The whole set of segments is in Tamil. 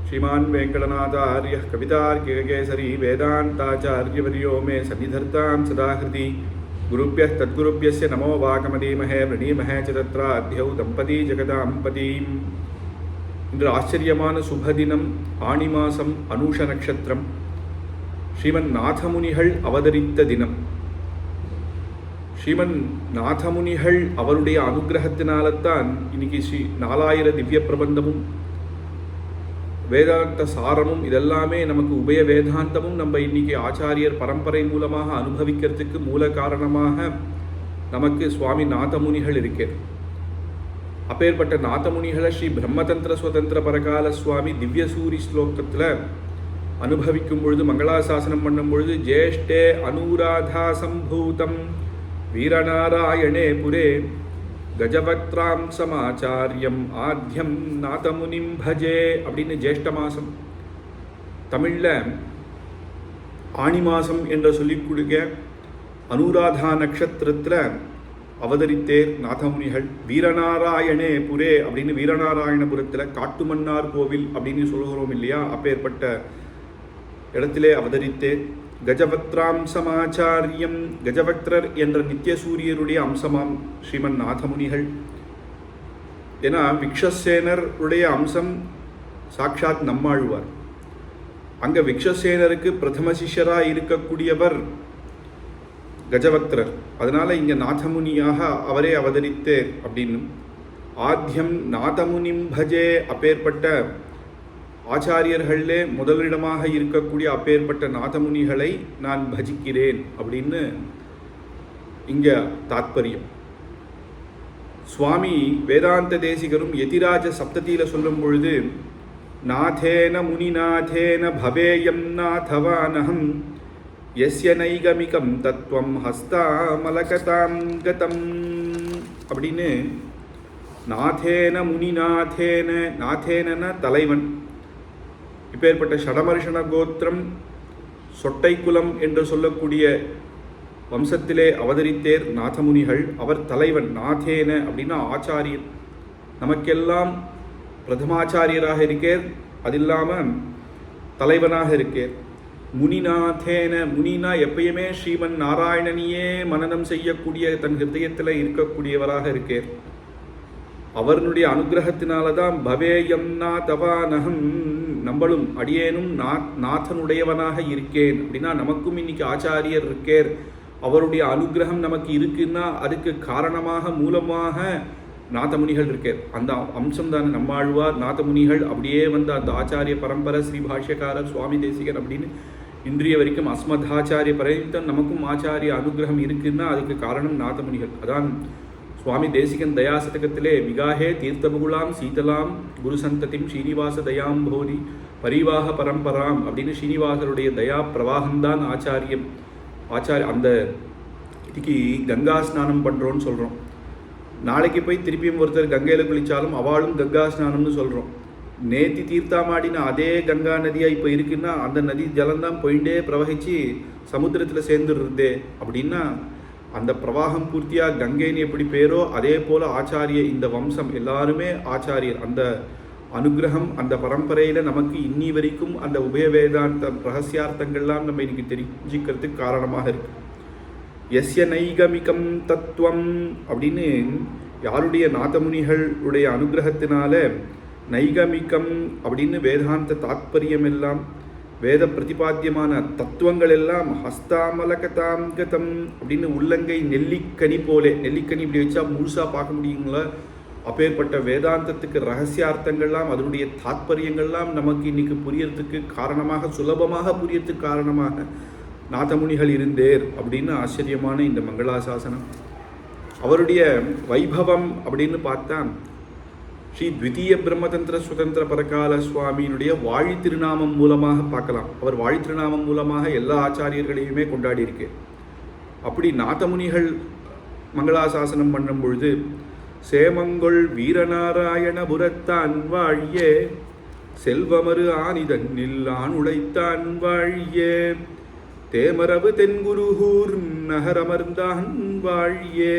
श्रीमान् वेङ्कटनाथार्यः कवितार्किककेसरी वेदान्ताचार्यवर्यो मे सन्निधत्तां सदा हृदि गुरुभ्यः तद्गुरुभ्यस्य नमो वाकमदीमहे वृणीमहे च तत्राद्यौ दम्पती जगदाम्पतीम् இன்று ஆச்சரியமான சுபதினம் ஆணி மாதம் அனுஷ நட்சத்திரம் ஸ்ரீமன் நாதமுனிகள் அவதரித்த தினம். ஸ்ரீமன் நாதமுனிகள் அவருடைய அனுகிரகத்தினால்தான் இன்னைக்கு 4000 திவ்ய பிரபந்தமும் வேதாந்த சாரமும் இதெல்லாமே நமக்கு உபய வேதாந்தமும் நம்ம இன்னைக்கு ஆச்சாரியர் பரம்பரை மூலமாக அனுபவிக்கிறதுக்கு மூல காரணமாக நமக்கு சுவாமி நாதமுனிகள் இருக்கிறது. அப்பேற்பட்ட நாதமுனிகளை ஸ்ரீ பிரம்மதந்திர சுதந்திர பரகால சுவாமி திவ்யசூரி ஸ்லோகத்தில் அனுபவிக்கும் பொழுது மங்களாசாசனம் பண்ணும் பொழுது ஜேஷ்டே அனுராதா சம்பூதம் வீரநாராயணே புரே கஜவக்திராம் சமாச்சாரியம் ஆத்யம் நாதமுனிம் பஜே அப்படின்னு ஜேஷ்ட மாதம் தமிழில் ஆணி மாதம் என்று சொல்லிக் கொடுக்க அனுராதா நட்சத்திரத்தில் அவதரித்தேர் நாதமுனிகள். வீரநாராயணே புரே அப்படின்னு வீரநாராயணபுரத்தில் காட்டுமன்னார் கோவில் அப்படின்னு சொல்கிறோம் இல்லையா, அப்பேற்பட்ட இடத்திலே அவதரித்தேர். கஜவக்திராம் சமாச்சாரியம், கஜவக்திரர் என்ற நித்தியசூரியருடைய அம்சமாம் ஸ்ரீமன் நாதமுனிகள். ஏன்னா விக்ஷசேனருடைய அம்சம் சாட்சாத் நம்மாழ்வார். அங்கே விக்ஷசேனருக்கு பிரதம சிஷ்யராக இருக்கக்கூடியவர் கஜவக்திரர். அதனால இங்கே நாதமுனியாக அவரே அவதரித்தேர் அப்படின்னு. ஆத்யம் நாதமுனிம் பஜே, அப்பேற்பட்ட ஆச்சாரியர்களே முதலிடமாக இருக்கக்கூடிய அப்பேற்பட்ட நாதமுனிகளை நான் பஜிக்கிறேன் அப்படின்னு இங்க தாத்பரியம். சுவாமி வேதாந்த தேசிகரும் யதிராஜ சப்ததியில சொல்லும் பொழுது நாதேன முனிநாதேன பவேயம் நாதவானகம் யஸ்ய நைகமிகம் தத்துவம் ஹஸ்தாமலகதாம் கதம் அப்படின்னு நாதேன முனிநாதேன, நாதேன தலைவன். இப்பேற்பட்ட ஷடமர்ஷண கோத்திரம் சொட்டை குலம் என்று சொல்லக்கூடிய வம்சத்திலே அவதரித்தேர் நாதமுனிகள். அவர் தலைவன். நாதேன அப்படின்னா ஆச்சாரியர், நமக்கெல்லாம் பிரதமாச்சாரியராக இருக்கேர். அது இல்லாமல் தலைவனாக இருக்கேர். முனிநாதேன, முனினா எப்பயுமே ஸ்ரீமன் நாராயணனையே மனனம் செய்யக்கூடிய தன் ஹிருதயத்தில் இருக்கக்கூடியவராக இருக்கேர். அவருடைய அனுகிரகத்தினால்தான் பவேயம் நாதவானகம், நம்மளும் அடியேனும் நாதனுடையவனாக இருக்கேன் அப்படின்னா நமக்கும் இன்னைக்கு ஆச்சாரியர் இருக்கேர். அவருடைய அனுகிரகம் நமக்கு இருக்குன்னா அதுக்கு காரணமாக மூலமாக நாதமுனிகள் இருக்கேர். அந்த அம்சம் தான் நம்மாழ்வார். நாதமுனிகள் அப்படியே வந்து அந்த ஆச்சாரிய பரம்பரை ஸ்ரீ பாஷ்யக்காரர் சுவாமி தேசிகர் அப்படின்னு இன்றைய வரைக்கும் அஸ்மதாச்சாரிய பர்யந்தம் நமக்கும் ஆச்சாரிய அனுகிரகம் இருக்குன்னா அதுக்கு காரணம் நாதமுனிகள். அதான் சுவாமி தேசிகன் தயாசதகத்திலே விகாஹே தீர்த்தபகுலாம் சீதலாம் குரு சந்ததிம் ஸ்ரீனிவாச தயாம் போதி பரிவாக பரம்பராம் அப்படின்னு ஸ்ரீனிவாசருடைய தயா பிரவாகம்தான் ஆச்சாரியம். அந்த இதுக்கு கங்கா ஸ்நானம் பண்ணுறோன்னு சொல்கிறோம். நாளைக்கு போய் திருப்பியும் ஒருத்தர் கங்கையில் குளித்தாலும் அவளும் கங்கா ஸ்நானம்னு சொல்கிறோம். நேத்தி தீர்த்தாமாடின அதே கங்கா நதியாக இப்போ இருக்குன்னா அந்த நதி ஜலந்தான் போயிட்டே பிரவகிச்சு சமுத்திரத்தில் சேர்ந்துருந்தே அப்படின்னா அந்த பிரவாகம் பூர்த்தியாக கங்கைன்னு எப்படி பேரோ அதே போல் ஆச்சாரிய இந்த வம்சம் எல்லாருமே ஆச்சாரியர். அந்த அனுகிரகம் அந்த பரம்பரையில் நமக்கு இன்னி வரைக்கும் அந்த உபயவேதாந்த ரகசியார்த்தங்கள்லாம் நம்ம இன்னைக்கு தெரிஞ்சுக்கிறதுக்கு காரணமாக இருக்கு. யஸ்ய நைகமிகம் தத்துவம் அப்படின்னு யாருடைய நாதமுனிகளுடைய அனுகிரகத்தினால நைகமிகம் அப்படின்னு வேதாந்த தாத்பரியம் எல்லாம் வேத பிரதிபாத்தியமான தத்துவங்கள் எல்லாம் ஹஸ்தாமலகதாம் கதம் அப்படின்னு உள்ளங்கை நெல்லிக்கனி போலே, நெல்லிக்கனி இப்படி வச்சா முழுசாக பார்க்க முடியுங்களா, அப்பேற்பட்ட வேதாந்தத்துக்கு ரகசியார்த்தங்கள்லாம் அதனுடைய தாத்பரியங்கள்லாம் நமக்கு இன்னைக்கு புரியறதுக்கு காரணமாக, சுலபமாக புரியறதுக்கு காரணமாக நாதமுனிகள் இருந்தேர் அப்படின்னு ஆச்சரியமான இந்த மங்களாசாசனம். அவருடைய வைபவம் அப்படின்னு பார்த்தா ஸ்ரீ த்விதீய பிரம்மதந்திர சுதந்திர பரகால சுவாமியினுடைய வாழி திருநாமம் மூலமாக பார்க்கலாம். அவர் வாழி திருநாமம் மூலமாக எல்லா ஆச்சாரியர்களையுமே கொண்டாடி இருக்கு. அப்படி நாதமுனிகள் மங்களாசாசனம் பண்ணும் பொழுது சேமங்கொள் வீரநாராயணபுரத்தான் வாழியே செல்வமரு ஆனிதன்னில் ஆணுழைத்தான் வாழியே தேமரவு தென்குருகூர் நகரமர்ந்தான் வாழியே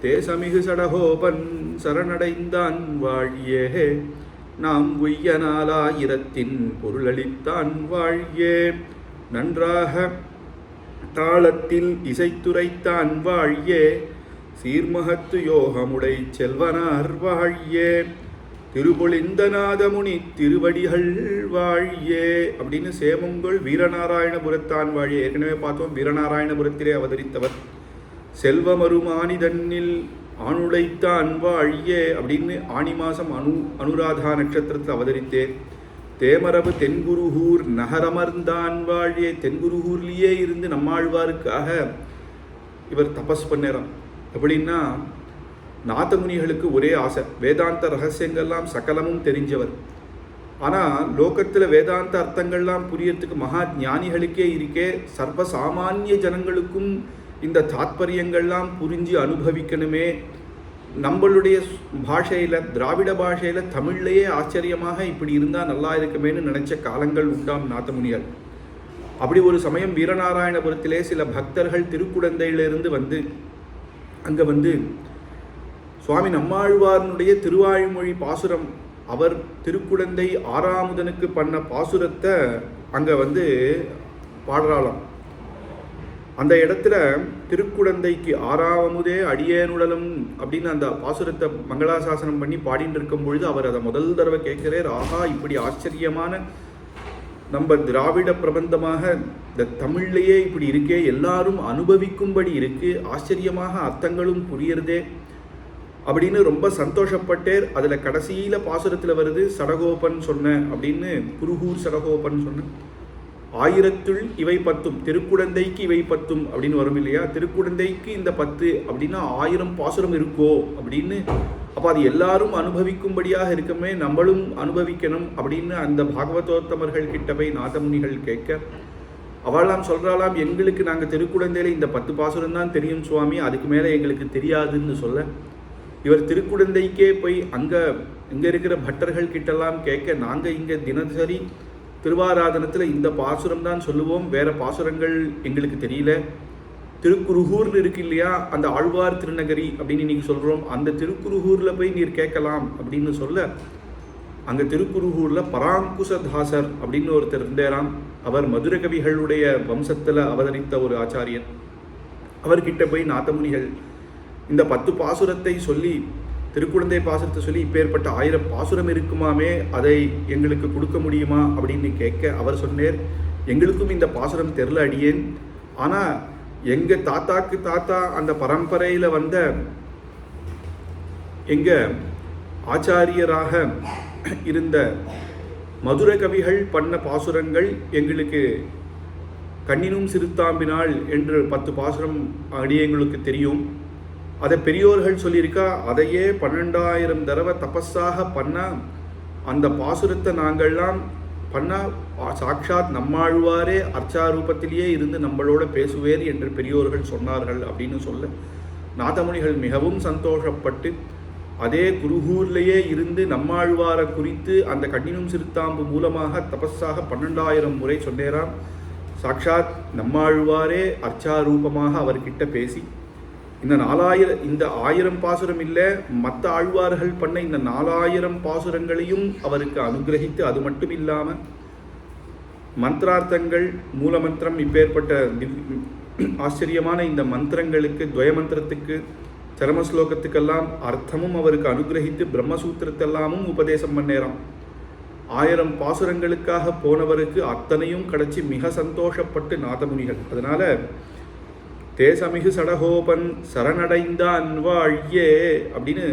தேசமிகு சடகோபன் சரணடைந்தான் வாழியே நாம் உய்ய நாலாயிரத்தின் பொருளளித்தான் வாழியே. நன்றாக தாளத்தில் இசைத்துரைத்தான் வாழியே. சீர்மகத்து யோகமுடை செல்வனார் வாழியே. திருபொழிந்த நாதமுனி திருவடிகள் வாழியே அப்படின்னு சேமங்கொள் வீரநாராயணபுரத்தான் வாழியே. ஏற்கனவே பார்த்தோம், வீரநாராயணபுரத்திலே அவதரித்தவர். செல்வமருமானிதன்னில் ஆணுடைத்தான் வாழியே அப்படின்னு ஆணி மாதம் அனுராதா நட்சத்திரத்தில் அவதரித்தேன். தேமரபு தென்குருகூர் நகரமர்ந்தான் வாழியே. தென்குருகூர்லேயே இருந்து நம்மாழ்வாருக்காக இவர் தபஸ் பண்ணேறாம். எப்படின்னா, நாதமுனிகளுக்கு ஒரே ஆசை, வேதாந்த ரகசியங்கள்லாம் சகலமும் தெரிஞ்சவர். ஆனால் லோகத்தில் வேதாந்த அர்த்தங்கள்லாம் புரியறதுக்கு மகா ஞானிகளுக்கே இருக்கே, சர்வசாமானிய ஜனங்களுக்கும் இந்த தாத்பரியங்கள்லாம் புரிஞ்சு அனுபவிக்கணுமே. நம்மளுடைய பாஷையில், திராவிட பாஷையில், தமிழ்லேயே ஆச்சரியமாக இப்படி இருந்தால் நல்லா இருக்குமேன்னு நினச்ச காலங்கள் உண்டாம் நாதமுனிகள். அப்படி ஒரு சமயம் வீரநாராயணபுரத்திலே சில பக்தர்கள் திருக்குடந்தையிலிருந்து வந்து அங்கே வந்து சுவாமி நம்மாழ்வாரனுடைய திருவாய்மொழி பாசுரம், அவர் திருக்குடந்தை ஆறாமுதனுக்கு பண்ண பாசுரத்தை அங்கே வந்து பாடுறாளாம். அந்த இடத்துல திருக்குடந்தைக்கு ஆறாவமுதே அடியேனுடலும் அப்படின்னு அந்த பாசுரத்தை மங்களாசாசனம் பண்ணி பாடிட்டு இருக்கும் பொழுது அவர் அதை முதல் தடவை கேட்கிறார். ஆஹா, இப்படி ஆச்சரியமான நம்ம திராவிட பிரபந்தமாக இந்த தமிழ்லேயே இப்படி இருக்கே, எல்லாரும் அனுபவிக்கும்படி இருக்கு, ஆச்சரியமாக அர்த்தங்களும் புரியறதே அப்படின்னு ரொம்ப சந்தோஷப்பட்டேர். அதில் கடைசியில் பாசுரத்தில் வருது, சடகோபன் சொன்ன அப்படின்னு, குருகூர் சடகோபன் சொன்ன 1000 இவை 10, திருக்குடந்தைக்கு இவை 10 அப்படின்னு வரும் இல்லையா. திருக்குடந்தைக்கு இந்த 10 அப்படின்னா 1000 பாசுரம் இருக்கோ அப்படின்னு. அப்போ அது எல்லாரும் அனுபவிக்கும்படியாக இருக்கமே, நம்மளும் அனுபவிக்கணும் அப்படின்னு அந்த பாகவதோத்தமர்கள் கிட்ட போய் நாதமுனிகள் கேட்க, அவளாம் சொல்கிறாளாம், எங்களுக்கு நாங்கள் திருக்குடந்தையில் இந்த 10 பாசுரம் தான் தெரியும் சுவாமி, அதுக்கு மேலே எங்களுக்கு தெரியாதுன்னு சொல்ல, இவர் திருக்குடந்தைக்கே போய் இங்கே இருக்கிற பட்டர்கள் கிட்டெல்லாம் கேட்க, நாங்கள் இங்கே தினசரி திருவாராதனத்தில் இந்த பாசுரம் தான் சொல்லுவோம், வேறு பாசுரங்கள் எங்களுக்கு தெரியல. திருக்குருகூர்னு இருக்கு இல்லையா, அந்த ஆழ்வார் திருநகரி அப்படின்னு இன்றைக்கி சொல்கிறோம், அந்த திருக்குருகூரில் போய் நீர் கேட்கலாம் அப்படின்னு சொல்ல, அங்கே திருக்குருகூரில் பராங்குசதாசர் அப்படின்னு ஒருத்தர் இருந்தேராம். அவர் மதுர கவிகளுடைய வம்சத்தில் அவதரித்த ஒரு ஆச்சாரியன். அவர்கிட்ட போய் நாதமுனிகள் இந்த 10 பாசுரத்தை சொல்லி, திருக்குடந்தை பாசுரத்தை சொல்லி, இப்பேற்பட்ட 1000 பாசுரம் இருக்குமாமே, அதை எங்களுக்கு கொடுக்க முடியுமா அப்படின்னு கேட்க, அவர் சொன்னார், எங்களுக்கும் இந்த பாசுரம் தெரில அடியேன், ஆனால் எங்கள் தாத்தாக்கு தாத்தா அந்த பரம்பரையில் வந்த எங்கள் ஆச்சாரியராக இருந்த மதுர கவிகள் பண்ண பாசுரங்கள் எங்களுக்கு கண்ணினும் சிறுத்தாம்பினாள் என்று 10 பாசுரம் அடியேங்களுக்கு தெரியும். அதை பெரியோர்கள் சொல்லியிருக்கா, அதையே 12,000 தடவை தபஸாக பண்ணால் அந்த பாசுரத்தை நாங்கள்லாம் பண்ணால் சாட்சாத் நம்மாழ்வாரே அர்ச்சாரூபத்திலேயே இருந்து நம்மளோட பேசுவேர் என்று பெரியோர்கள் சொன்னார்கள் அப்படின்னு சொல்ல, நாதமுனிகள் மிகவும் சந்தோஷப்பட்டு அதே குருகூர்லேயே இருந்து நம்மாழ்வாரை குறித்து அந்த கண்ணினும் சிறுத்தாம்பு மூலமாக தபஸாக 12,000 முறை சொன்னேராம். சாட்சாத் நம்மாழ்வாரே அர்ச்சாரூபமாக அவர்கிட்ட பேசி, இந்த 1000 பாசுரம் இல்லை, மற்ற ஆழ்வார்கள் பண்ண இந்த 4000 பாசுரங்களையும் அவருக்கு அனுகிரகித்து, அது மட்டும் இல்லாமல் மந்திரார்த்தங்கள், மூலமந்திரம், இப்பேற்பட்ட ஆச்சரியமான இந்த மந்திரங்களுக்கு, துவயமந்திரத்துக்கு, சரமஸ்லோகத்துக்கெல்லாம் அர்த்தமும் அவருக்கு அனுகிரகித்து பிரம்மசூத்திரத்தெல்லாமும் உபதேசம் பண்ணேராம். 1000 பாசுரங்களுக்காக போனவருக்கு அத்தனையும் கிடச்சி மிக சந்தோஷப்பட்டு நாதமுனிகள். அதனால தேசமிகு சடகோபன் சரணடைந்தான் வாழியே அப்படின்னு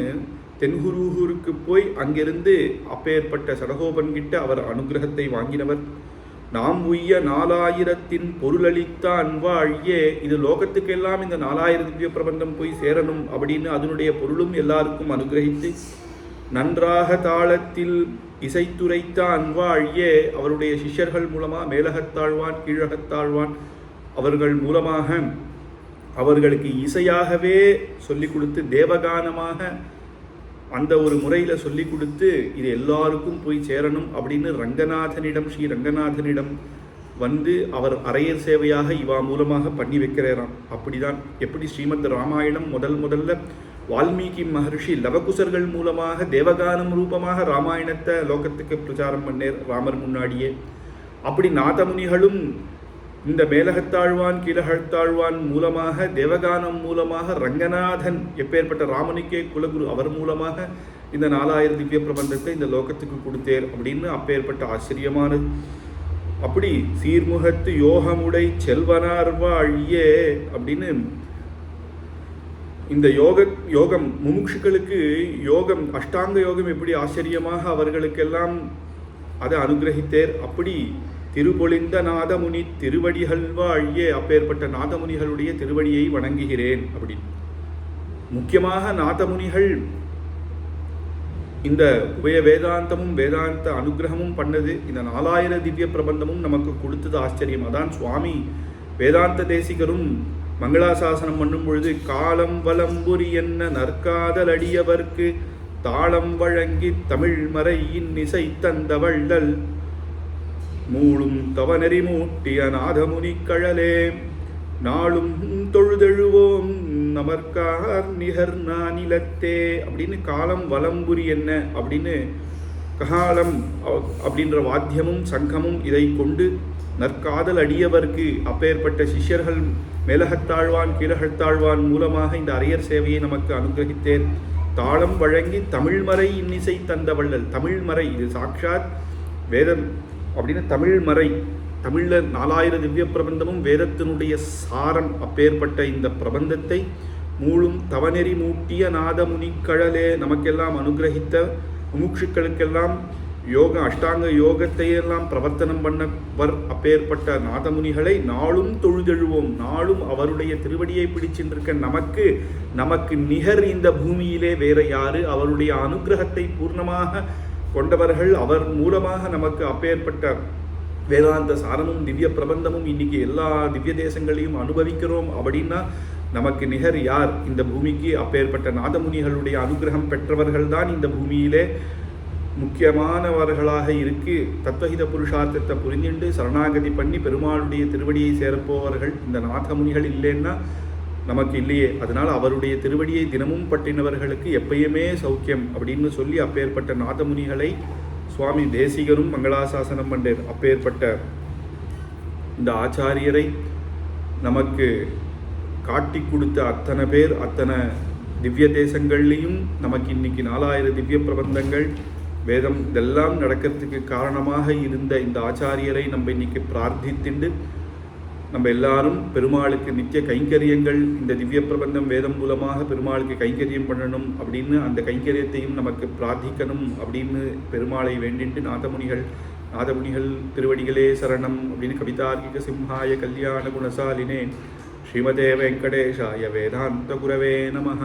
தென்குருகூருக்கு போய் அங்கிருந்து அப்பேற்பட்ட சடகோபன் கிட்ட அவர் அனுகிரகத்தை வாங்கினவர். நாம் உய்ய 4000 பொருளளித்தான் வாழியே. இது லோகத்துக்கெல்லாம் இந்த 4000 திவ்ய பிரபந்தம் போய் சேரணும் அப்படின்னு அதனுடைய பொருளும் எல்லாருக்கும் அனுகிரகித்து நன்றாக தாளத்தில் இசைத்துரைத்தான் வாழியே. அவருடைய சிஷ்யர்கள் மூலமாக மேலகத்தாழ்வான், கீழகத்தாழ்வான் அவர்கள் மூலமாக அவர்களுக்கு இசையாகவே சொல்லி கொடுத்து, தேவகானமாக அந்த ஒரு முறையில் சொல்லி கொடுத்து, இது எல்லாருக்கும் போய் சேரணும் அப்படின்னு ரங்கநாதனிடம், ஸ்ரீ ரங்கநாதனிடம் வந்து அவர் அரையர் சேவையாக இவா மூலமாக பண்ணி வைக்கிறாராம். அப்படிதான் எப்படி ஸ்ரீமத் ராமாயணம் முதல்ல வால்மீகி மகர்ஷி லவகுசர்கள் மூலமாக தேவகானம் ரூபமாக ராமாயணத்தை லோகத்துக்கு பிரச்சாரம் பண்ணேர் ராமர் முன்னாடியே. அப்படி நாதமுனிகளும் இந்த மேலகத்தாழ்வான் கீழகத்தாழ்வான் மூலமாக தேவகானம் மூலமாக ரங்கநாதன் எப்பேற்பட்ட ராமனுக்கே குலகுரு அவர் மூலமாக இந்த 4000 திவ்ய பிரபந்தத்தை இந்த லோகத்துக்கு கொடுத்தேர் அப்படின்னு அப்பேற்பட்ட ஆச்சரியமானது. அப்படி சீர்முகத்து யோகமுடை செல்வனார் வாழியே அப்படின்னு இந்த யோகம் முமுட்சுக்களுக்கு யோகம் அஷ்டாங்க யோகம் எப்படி ஆச்சரியமாக அவர்களுக்கெல்லாம் அதை அனுகிரகித்தேர். அப்படி திருபொழிந்த நாதமுனி திருவடிகள் வாழியே அப்பேற்பட்ட நாதமுனிகளுடைய திருவடியை வணங்குகிறேன். அப்படி முக்கியமாக நாதமுனிகள் இந்த உபய வேதாந்தமும் வேதாந்த அனுகிரகமும் பண்ணது, இந்த 4000 திவ்ய பிரபந்தமும் நமக்கு கொடுத்தது ஆச்சரியம். அதான் சுவாமி வேதாந்த தேசிகரும் மங்களாசாசனம் பண்ணும் பொழுது காலம் வலம்புரி என்ன நற்காதல் அடியவர்க்கு தாளம் வழங்கி தமிழ் மறையின் இசை தந்த வள்ளல் மூளும் தவநெறி மூட்டிய நாதமுனி கழலே நாளும் தொழுதெழுவோம் நமர்கார் நிகர் நானிலத்தே அப்படின்னு காலம் வலம்புரி என்ன அப்படின்னு ககாலம் அப்படின்ற வாத்தியமும் சங்கமும் இதை கொண்டு நற்காதல் அடியவர்க்கு அப்பேற்பட்ட சிஷ்யர்கள் மேலகத்தாழ்வான் கீழகத்தாழ்வான் மூலமாக இந்த அரியர் சேவையை நமக்கு அனுகிரகித்தேன். தாளம் வழங்கி தமிழ்மறை இன்னிசை தந்தவள்ளல். தமிழ்மறை இது சாட்சாத் வேதம் அப்படின்னு தமிழ்மறை, தமிழில் 4000 திவ்ய பிரபந்தமும் வேதத்தினுடைய சாரம். அப்பேற்பட்ட இந்த பிரபந்தத்தை மூளும் தவநெறி மூட்டிய நாதமுனி கழலே நமக்கெல்லாம் அனுகிரகித்த முமுட்சுக்களுக்கெல்லாம் யோக அஷ்டாங்க யோகத்தையெல்லாம் பிரவர்த்தனம் பண்ணவர் அப்பேற்பட்ட நாதமுனிகளை நாளும் தொழுதெழுவோம். நாளும் அவருடைய திருவடியை பிடிச்சின்றிருக்க நமக்கு நிகர் இந்த பூமியிலே வேற யாரு? அவருடைய அனுகிரகத்தை பூர்ணமாக கொண்டவர்கள். அவர் மூலமாக நமக்கு அப்பேற்பட்ட வேதாந்த சாரமும் திவ்ய பிரபந்தமும் இன்னைக்கு எல்லா திவ்ய தேசங்களையும் அனுபவிக்கிறோம். அப்படின்னா நமக்கு நிகர் யார் இந்த பூமிக்கு? அப்பேற்பட்ட நாதமுனிகளுடைய அனுகிரகம் பெற்றவர்கள் தான் இந்த பூமியிலே முக்கியமானவர்களாக இருக்கு. தத்துவஹித புருஷார்த்தத்தை புரிஞ்சுண்டு சரணாகதி பண்ணி பெருமாளுடைய திருவடியை சேரப்போவர்கள் இந்த நாதமுனிகள் இல்லைன்னா நமக்கு இல்லையே. அதனால் அவருடைய திருவடியை தினமும் பற்றினவர்களுக்கு எப்பயுமே சௌக்கியம் அப்படின்னு சொல்லி அப்பேற்பட்ட நாதமுனிகளை சுவாமி தேசிகரும் மங்களாசாசனம் பண்ணார். அப்பேற்பட்ட இந்த ஆச்சாரியரை நமக்கு காட்டி கொடுத்த அத்தனை பேர் அத்தனை திவ்ய தேசங்கள்லேயும் நமக்கு இன்னைக்கு 4000 திவ்ய பிரபந்தங்கள் வேதம் இதெல்லாம் நடக்கிறதுக்கு காரணமாக இருந்த இந்த ஆச்சாரியரை நம்ம இன்னைக்கு பிரார்த்தித்துண்டு நம்ம எல்லாரும் பெருமாளுக்கு நித்திய கைங்கரியங்கள் இந்த திவ்ய பிரபந்தம் வேதம் மூலமாக பெருமாளுக்கு கைங்கரியம் பண்ணணும் அப்படின்னு அந்த கைங்கரியத்தையும் நமக்கு பிரார்த்திக்கணும் அப்படின்னு பெருமாளை வேண்டிட்டு நாதமுனிகள் திருவடிகளே சரணம் அப்படின்னு கவிதார்க்கிக சிம்ஹாய கல்யாண குணசாலினே ஸ்ரீமதே வெங்கடேஷாய வேதாந்த குரவே நமஹ.